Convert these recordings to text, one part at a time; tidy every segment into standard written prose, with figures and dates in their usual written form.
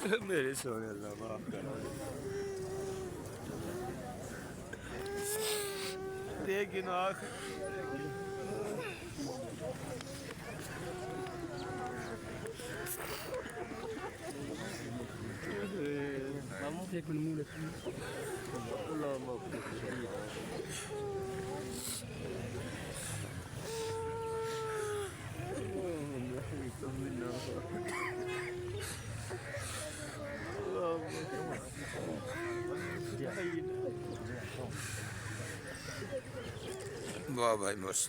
मेरे सोने अल्लाह माफ कर लेकिन आखिर एक मिनट मुंह लेते अल्लाह माफ कर शहीद वाह भाई मस्त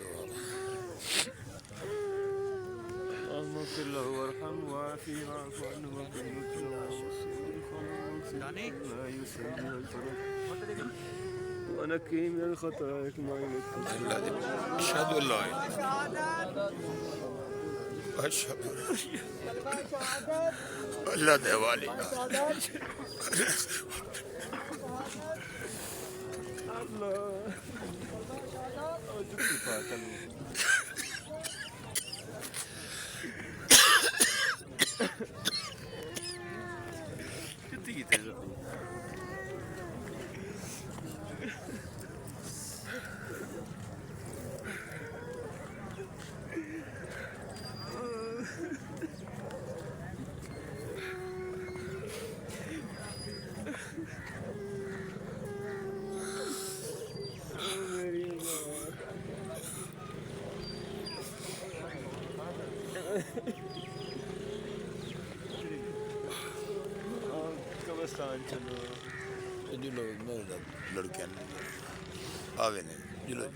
اللهم اغفر له وارحمه وعافيه واعف عنه واهده لا يسلم ونقيه من الخطايا كما ينقى اشهد ان لا اله اشهد ان لا دوالي الله أجل فاتن كتير कब्रिस्तान चलो जो लोग लड़के आवे ने जो लोग